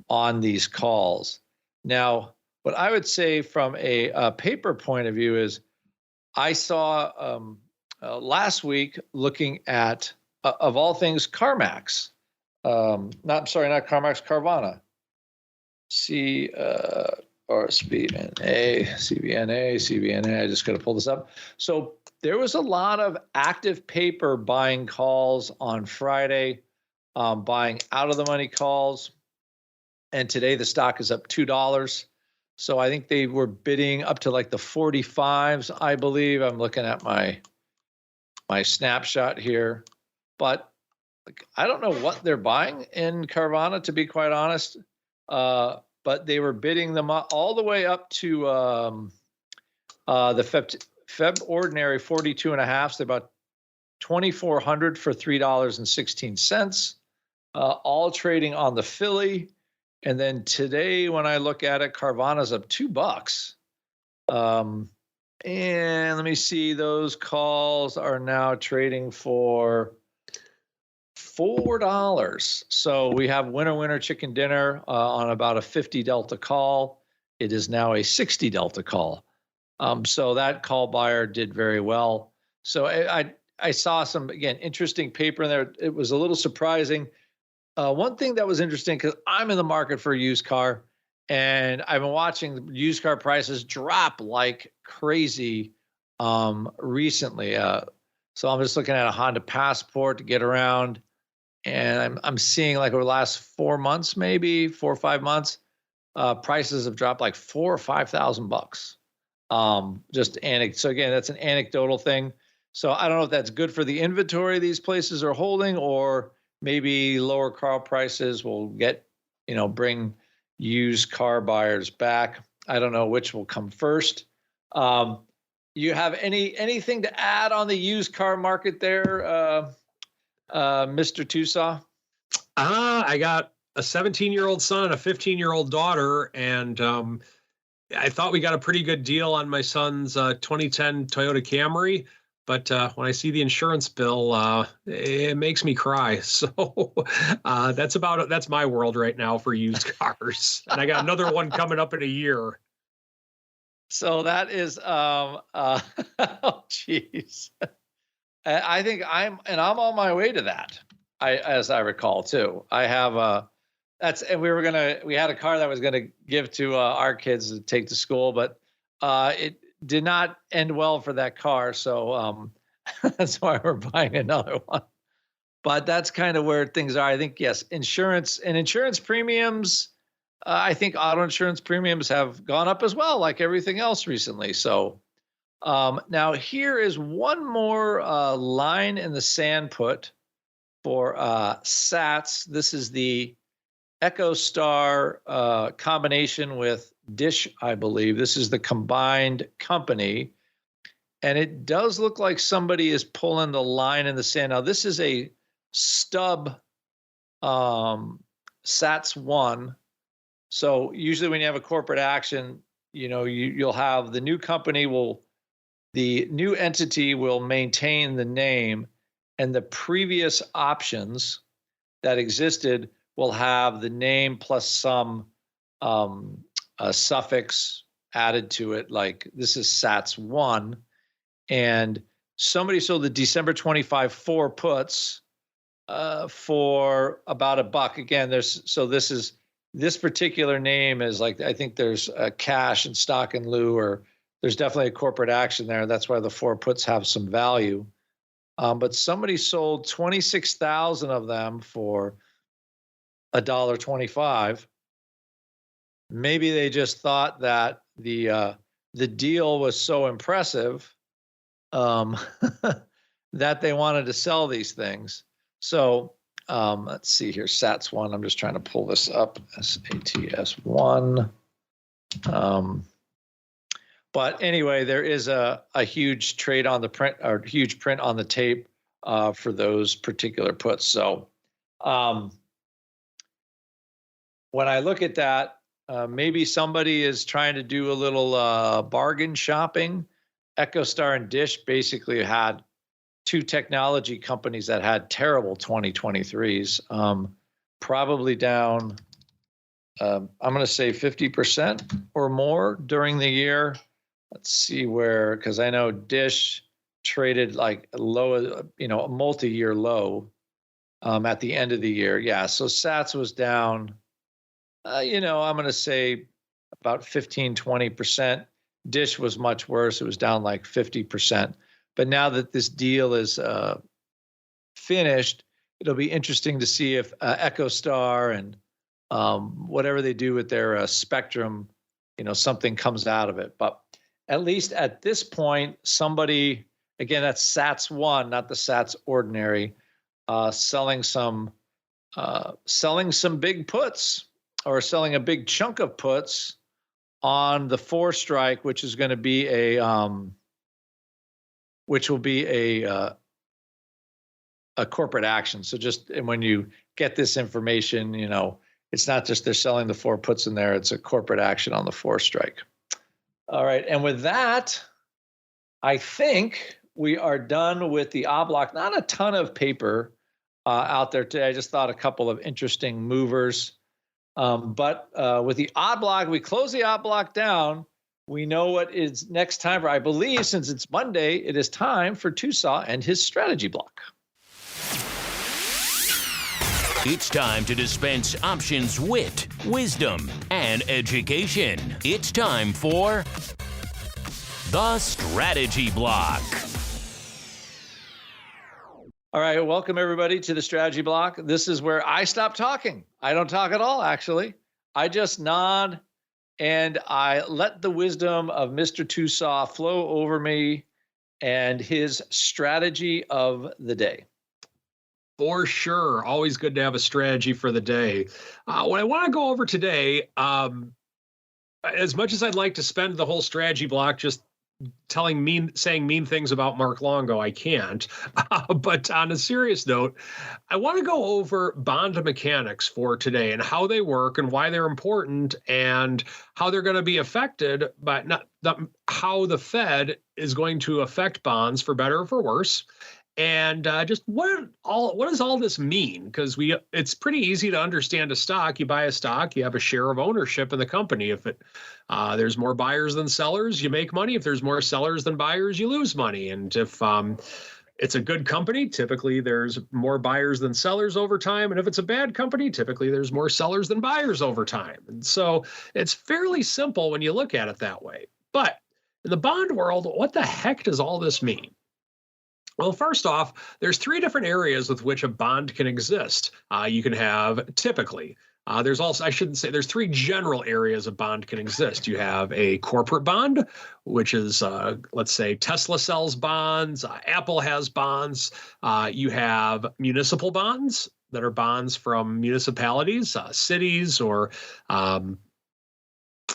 Speaker 2: on these calls. Now, what I would say from a paper point of view is, I saw last week looking at, of all things, CarMax. Not CarMax, Carvana. CVNA. I just got to pull this up. So there was a lot of active paper buying calls on Friday, buying out of the money calls. And today the stock is up $2. So I think they were bidding up to like the 45s, I believe. I'm looking at my snapshot here. But I don't know what they're buying in Carvana, to be quite honest. But they were bidding them up all the way up to the Feb Ordinary 42.5. So about 2,400 for $3.16. All trading on the Philly. And then today, when I look at it, Carvana's up $2. And let me see, those calls are now trading for $4. So we have winner chicken dinner on about a 50 delta call. It is now a 60 delta call. So that call buyer did very well. So I saw some, again, interesting paper in there. It was a little surprising. One thing that was interesting, because I'm in the market for a used car, and I've been watching used car prices drop like crazy recently. So I'm just looking at a Honda Passport to get around, and I'm seeing, like, over the last 4 months, maybe 4 or 5 months, prices have dropped like $4,000 or $5,000. So again, that's an anecdotal thing. So I don't know if that's good for the inventory these places are holding, or maybe lower car prices will bring used car buyers back. I don't know which will come first. you have anything to add on the used car market there, Mr. TOSAW?
Speaker 3: I got a 17-year-old son and a 15-year-old daughter, and I thought we got a pretty good deal on my son's 2010 Toyota Camry. But when I see the insurance bill, it makes me cry. So that's my world right now for used cars. And I got another one coming up in a year.
Speaker 2: So that is, oh, geez. I think I'm on my way to that. As I recall too, I have we had a car that was going to give to our kids to take to school, but it did not end well for that car. So that's why we're buying another one. But that's kind of where things are. I think, yes, insurance premiums, I think auto insurance premiums have gone up as well, like everything else recently. So now here is one more line in the sand put for SATs. This is the EchoStar combination with Dish, I believe. This is the combined company. And it does look like somebody is pulling the line in the sand. Now, this is a stub SATs 1. So usually when you have a corporate action, you'll have the new the new entity will maintain the name, and the previous options that existed will have the name plus some a suffix added to it, like this is SATs 1, and somebody sold the December 25 4 puts for about $1. Again, this particular name is like, I think there's a cash and stock in lieu, or there's definitely a corporate action there. That's why the 4 puts have some value. But somebody sold 26,000 of them for $1.25. Maybe they just thought that the deal was so impressive that they wanted to sell these things. So let's see here, SATs 1. I'm just trying to pull this up. SATs 1. But anyway, there is a huge trade on the print, or huge print on the tape for those particular puts. So when I look at that, maybe somebody is trying to do a little bargain shopping. EchoStar and Dish basically had two technology companies that had terrible 2023s, probably down, I'm going to say 50% or more during the year. Let's see where, because I know Dish traded like low, a multi-year low at the end of the year. Yeah, so SATs was down, I'm going to say about 15-20%. Dish was much worse. It was down like 50%. But now that this deal is finished, it'll be interesting to see if EchoStar and whatever they do with their spectrum, something comes out of it. But at least at this point, somebody, again, that's SATs 1, not the SATs ordinary, selling some big puts, or selling a big chunk of puts on the 4 strike, which is going to be a corporate action. So and when you get this information, it's not just they're selling the 4 puts in there, it's a corporate action on the 4 strike. All right. And with that, I think we are done with the odd block. Not a ton of paper out there today. I just thought a couple of interesting movers. But with the odd block, we close the odd block down. We know what is next time for, I believe, since it's Monday, it is time for TOSAW and his strategy block.
Speaker 1: It's time to dispense options, wit, wisdom, and education. It's time for the strategy block.
Speaker 2: All right, welcome everybody to the strategy block. This is where I stop talking. I don't talk at all, actually. I just nod and I let the wisdom of Mr. TOSAW flow over me and his strategy of the day.
Speaker 3: For sure. Always good to have a strategy for the day. What I want to go over today, as much as I'd like to spend the whole strategy block just saying mean things about Mark Longo. I can't. But on a serious note, I want to go over bond mechanics for today and how they work and why they're important and how they're going to be affected by how the Fed is going to affect bonds for better or for worse. And just what does all this mean? Because it's pretty easy to understand a stock. You buy a stock, you have a share of ownership in the company. If there's more buyers than sellers, you make money. If there's more sellers than buyers, you lose money. And if it's a good company, typically there's more buyers than sellers over time. And if it's a bad company, typically there's more sellers than buyers over time. And so it's fairly simple when you look at it that way. But in the bond world, what the heck does all this mean? Well, first off, there's three different areas with which a bond can exist. You can have typically. There's also, I shouldn't say, there's three general areas a bond can exist. You have a corporate bond, which is, let's say, Tesla sells bonds, Apple has bonds. You have municipal bonds that are bonds from municipalities, cities, or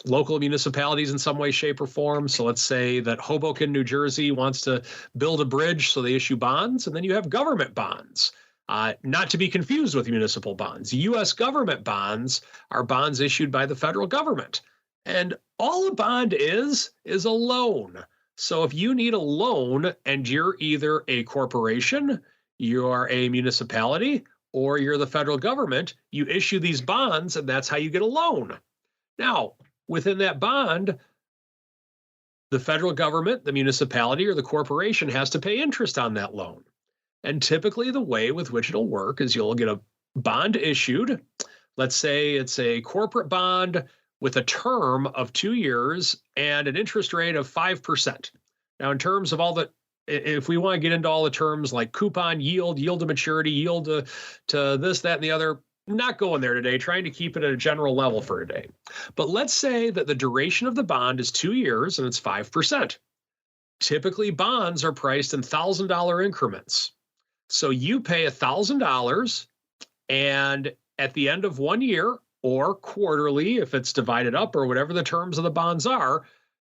Speaker 3: local municipalities in some way, shape, or form. So let's say that Hoboken, New Jersey wants to build a bridge, so they issue bonds. And then you have government bonds, not to be confused with municipal bonds. U.S. government bonds are bonds issued by the federal government. And all a bond is a loan. So if you need a loan and you're either a corporation, you're a municipality, or you're the federal government, you issue these bonds, and that's how you get a loan. Now, within that bond, the federal government, the municipality, or the corporation has to pay interest on that loan. And typically the way with which it'll work is you'll get a bond issued. Let's say it's a corporate bond with a term of 2 years and an interest rate of 5%. Now, in terms of if we want to get into all the terms like coupon, yield to maturity, yield to this, that, and the other, not going there today, trying to keep it at a general level for today. But let's say that the duration of the bond is 2 years and it's 5%. Typically, bonds are priced in $1,000 increments. So you pay $1,000, and at the end of 1 year, or quarterly, if it's divided up, or whatever the terms of the bonds are,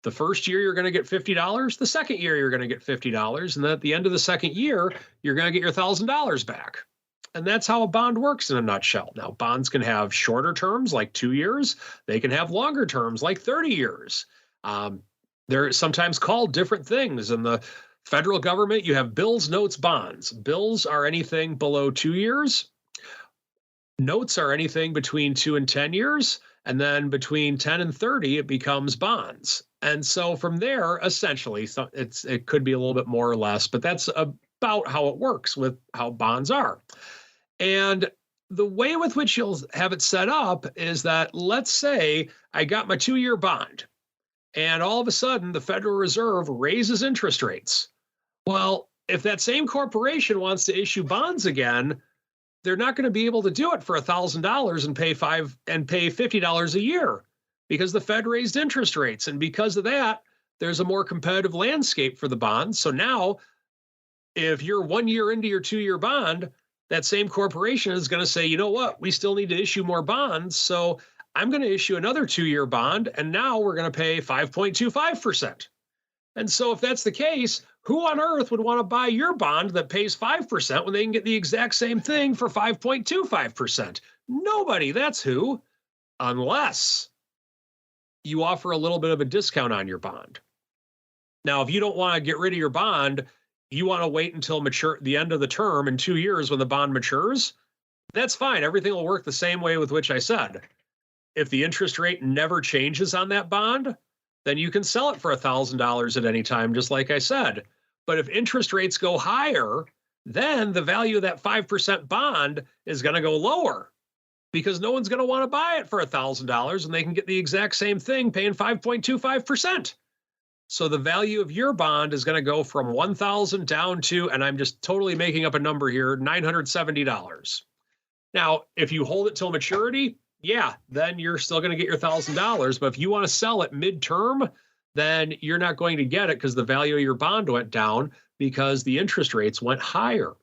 Speaker 3: the first year you're going to get $50, the second year you're going to get $50, and then at the end of the second year, you're going to get your $1,000 back. And that's how a bond works in a nutshell. Now, bonds can have shorter terms like 2 years. They can have longer terms like 30 years. They're sometimes called different things. In the federal government, you have bills, notes, bonds. Bills are anything below 2 years. Notes are anything between 2 and 10 years. And then between 10 and 30, it becomes bonds. And so from there, essentially, it could be a little bit more or less, but that's about how it works with how bonds are. And the way with which you'll have it set up is that, let's say I got my 2-year bond, and all of a sudden the Federal Reserve raises interest rates. Well, if that same corporation wants to issue bonds again, they're not going to be able to do it for $1,000 and pay $50 a year because the Fed raised interest rates. And because of that, there's a more competitive landscape for the bonds. So now, if you're 1 year into your 2-year bond, that same corporation is going to say, you know what, we still need to issue more bonds. So I'm going to issue another 2-year bond, and now we're going to pay 5.25%. And so if that's the case, who on earth would want to buy your bond that pays 5% when they can get the exact same thing for 5.25%? Nobody, that's who, unless you offer a little bit of a discount on your bond. Now, if you don't want to get rid of your bond, you want to wait until the end of the term in 2 years when the bond matures, that's fine. Everything will work the same way with which I said. If the interest rate never changes on that bond, then you can sell it for $1,000 at any time, just like I said. But if interest rates go higher, then the value of that 5% bond is going to go lower because no one's going to want to buy it for $1,000 and they can get the exact same thing paying 5.25%. So the value of your bond is going to go from $1,000 down to, and I'm just totally making up a number here, $970. Now, if you hold it till maturity, yeah, then you're still going to get your $1,000. But if you want to sell it midterm, then you're not going to get it because the value of your bond went down because the interest rates went higher.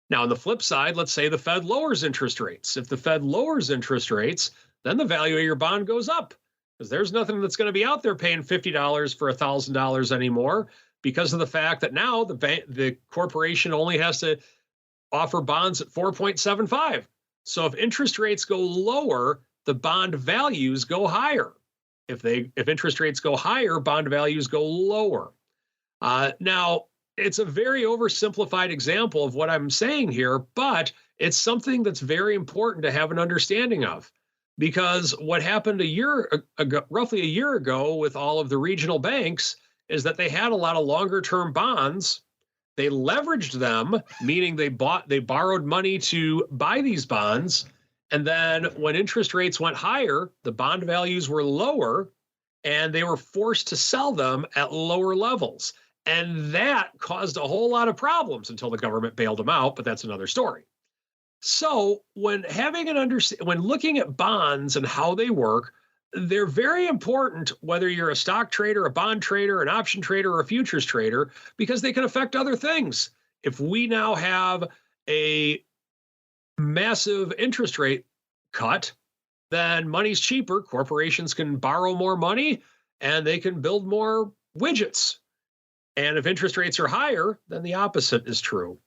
Speaker 3: Now, on the flip side, let's say the Fed lowers interest rates. If the Fed lowers interest rates, then the value of your bond goes up because there's nothing that's going to be out there paying $50 for $1,000 anymore, because of the fact that now the corporation only has to offer bonds at 4.75. So if interest rates go lower, the bond values go higher. If interest rates go higher, bond values go lower. Now, it's a very oversimplified example of what I'm saying here, but it's something that's very important to have an understanding of, because what happened roughly a year ago with all of the regional banks is that they had a lot of longer term bonds. They leveraged them, meaning they borrowed money to buy these bonds. And then when interest rates went higher, the bond values were lower and they were forced to sell them at lower levels. And that caused a whole lot of problems until the government bailed them out, but that's another story. So when looking at bonds and how they work, they're very important, whether you're a stock trader, a bond trader, an option trader, or a futures trader, because they can affect other things. If we now have a massive interest rate cut, then money's cheaper. Corporations can borrow more money and they can build more widgets. And if interest rates are higher, then the opposite is true.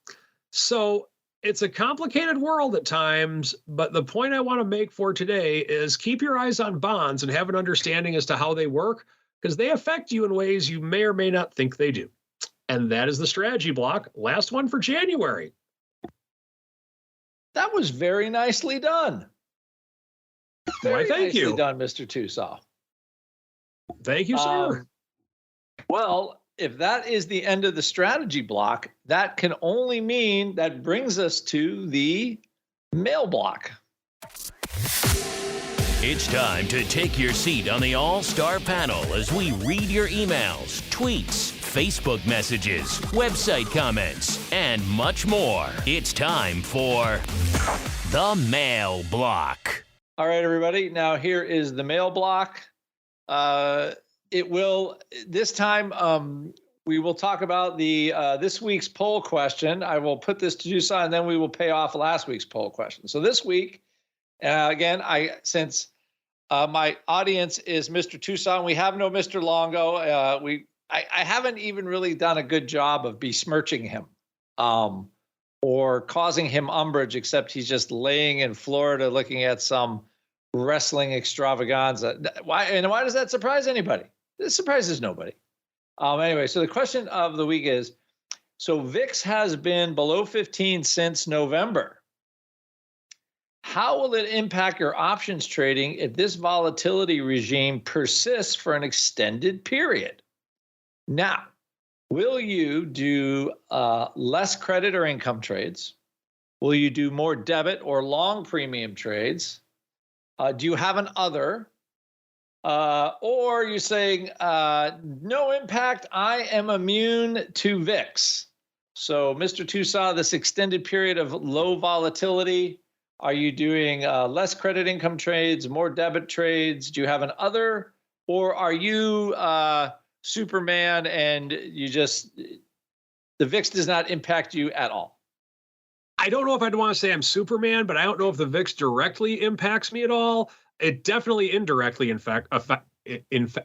Speaker 3: So it's a complicated world at times, but the point I want to make for today is keep your eyes on bonds and have an understanding as to how they work, because they affect you in ways you may or may not think they do. And that is the strategy block. Last one for January.
Speaker 2: That was very nicely done.
Speaker 3: Why, thank you.
Speaker 2: Nicely done, Mr. TOSAW.
Speaker 3: Thank you, sir.
Speaker 2: Well, if that is the end of the strategy block, that can only mean that brings us to the mail block.
Speaker 1: It's time to take your seat on the All-Star panel as we read your emails, tweets, Facebook messages, website comments, and much more. It's time for the mail block.
Speaker 2: All right, everybody. Now here is the mail block. It will this time. We will talk about the this week's poll question. I will put this to TOSAW, and then we will pay off last week's poll question. So this week, again, since my audience is Mr. TOSAW, and we have no Mr. Longo. I haven't even really done a good job of besmirching him or causing him umbrage, except he's just laying in Florida looking at some wrestling extravaganza. Why does that surprise anybody? It surprises nobody. Anyway, so the question of the week is, so VIX has been below 15 since November. How will it impact your options trading if this volatility regime persists for an extended period? Now, will you do less credit or income trades? Will you do more debit or long premium trades? Do you have an other? Or you're saying, no impact, I am immune to VIX. So, Mr. TOSAW, this extended period of low volatility, are you doing less credit income trades, more debit trades? Do you have an other? Or are you Superman and the VIX does not impact you at all?
Speaker 3: I don't know if I'd want to say I'm Superman, but I don't know if the VIX directly impacts me at all. It definitely indirectly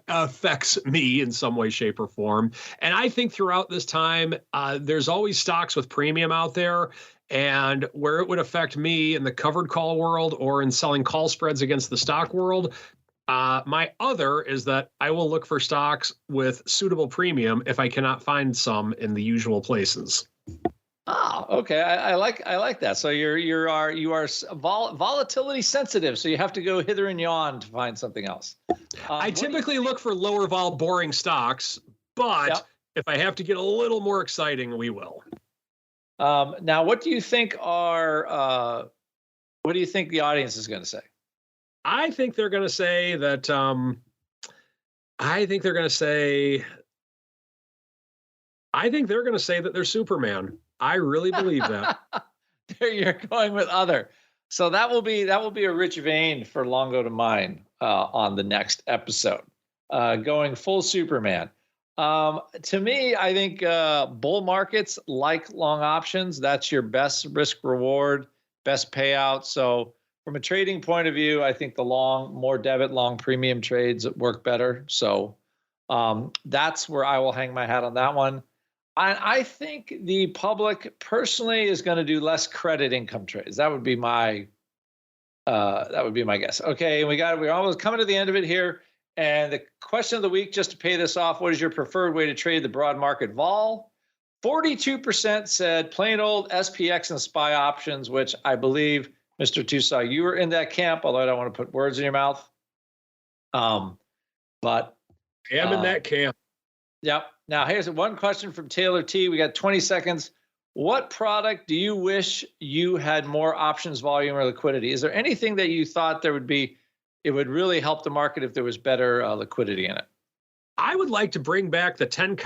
Speaker 3: affects me in some way, shape, or form. And I think throughout this time, there's always stocks with premium out there. And where it would affect me in the covered call world or in selling call spreads against the stock world, my other is that I will look for stocks with suitable premium if I cannot find some in the usual places.
Speaker 2: Oh, okay. I like that. So you are volatility sensitive. So you have to go hither and yon to find something else.
Speaker 3: I typically look for lower vol boring stocks, but if I have to get a little more exciting, we will.
Speaker 2: Now, what do you think the audience is going to say?
Speaker 3: I think they're going to say that. I think they're going to say that they're Superman. I really believe that.
Speaker 2: There you're going with other. So that will be a rich vein for Longo to mine on the next episode. Going full Superman. To me, I think bull markets like long options. That's your best risk reward, best payout. So from a trading point of view, I think the more debit, long premium trades work better. So that's where I will hang my hat on that one. I think the public personally is going to do less credit income trades. That would be my guess. Okay, we're almost coming to the end of it here. And the question of the week, just to pay this off, what is your preferred way to trade the broad market vol? 42% said plain old SPX and SPY options, which I believe, Mr. TOSAW, you were in that camp, although I don't want to put words in your mouth. But
Speaker 3: I am in that camp.
Speaker 2: Yep. Now, here's one question from Taylor T. We got 20 seconds. What product do you wish you had more options volume or liquidity? Is there anything that you thought it would really help the market if there was better liquidity in it?
Speaker 3: I would like to bring back the 10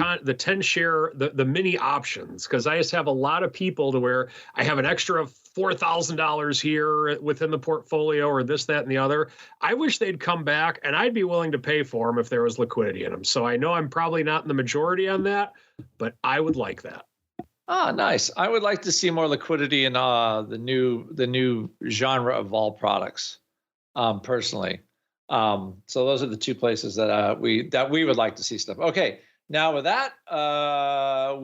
Speaker 3: share, the mini options, because I just have a lot of people to where I have an extra $4,000 here within the portfolio or this, that, and the other. I wish they'd come back, and I'd be willing to pay for them if there was liquidity in them. So I know I'm probably not in the majority on that, but I would like that.
Speaker 2: Ah, nice. I would like to see more liquidity in the new genre of vol products, personally. So those are the two places that we would like to see stuff. Okay, now with that, the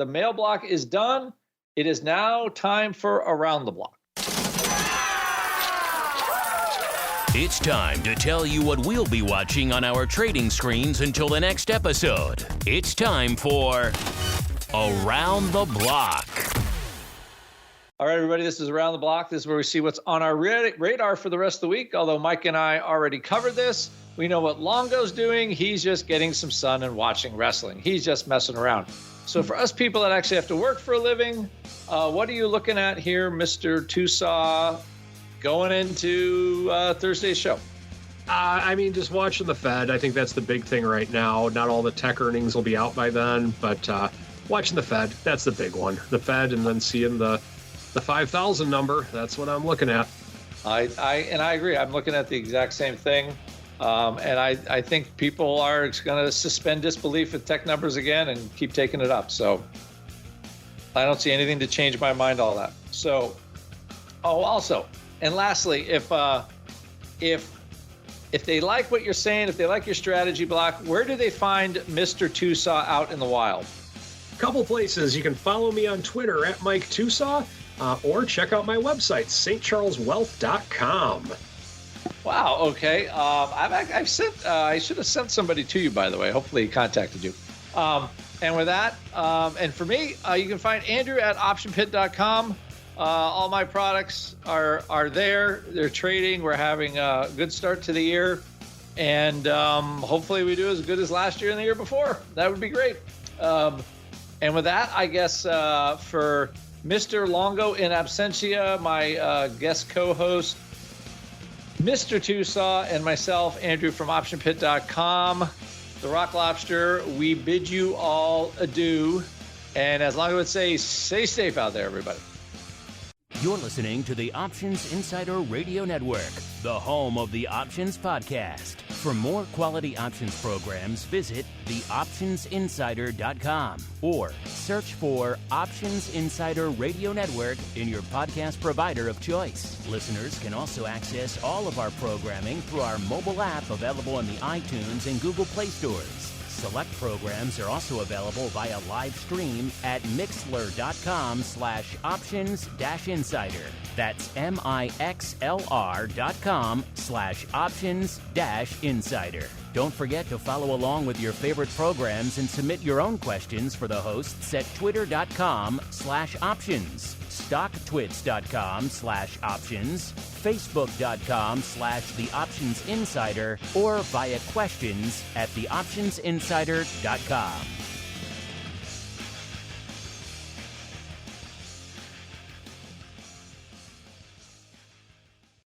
Speaker 2: mail block is done. It is now time for Around the Block.
Speaker 1: It's time to tell you what we'll be watching on our trading screens until the next episode. It's time for Around the Block.
Speaker 2: All right, everybody, this is Around the Block. This is where we see what's on our radar for the rest of the week. Although Mike and I already covered this, we know what Longo's doing. He's just getting some sun and watching wrestling. He's just messing around. So for us people that actually have to work for a living, what are you looking at here, Mr. TOSAW, going into Thursday's show?
Speaker 3: I mean, just watching the Fed. I think that's the big thing right now. Not all the tech earnings will be out by then, but watching the Fed, that's the big one. The Fed, and then seeing the 5,000 number, that's what I'm looking at.
Speaker 2: I agree. I'm looking at the exact same thing. And I think people are going to suspend disbelief with tech numbers again and keep taking it up. So I don't see anything to change my mind all that. So, also, and lastly, if they like what you're saying, if they like your strategy block, where do they find Mr. TOSAW out in the wild?
Speaker 3: A couple places. You can follow me on Twitter at Mike TOSAW. Or check out my website, stcharleswealth.com.
Speaker 2: Wow. Okay. I should have sent somebody to you, by the way. Hopefully he contacted you. And with that, and for me, you can find Andrew at optionpit.com. All my products are there. They're trading. We're having a good start to the year. And hopefully we do as good as last year and the year before. That would be great. And with that, I guess for Mr. Longo in absentia, my guest co-host, Mr. TOSAW, and myself, Andrew from OptionPit.com, the Rock Lobster, we bid you all adieu. And as Longo would say, stay safe out there, everybody.
Speaker 1: You're listening to the Options Insider Radio Network, the home of the Options Podcast. For more quality options programs, visit theoptionsinsider.com or search for Options Insider Radio Network in your podcast provider of choice. Listeners can also access all of our programming through our mobile app available in the iTunes and Google Play stores. Select programs are also available via live stream at mixlr.com/options-insider. That's mixlr.com/options-insider. Don't forget to follow along with your favorite programs and submit your own questions for the hosts at twitter.com/options, stocktwits.com/options, facebook.com/theoptionsinsider, or via questions at theoptionsinsider.com.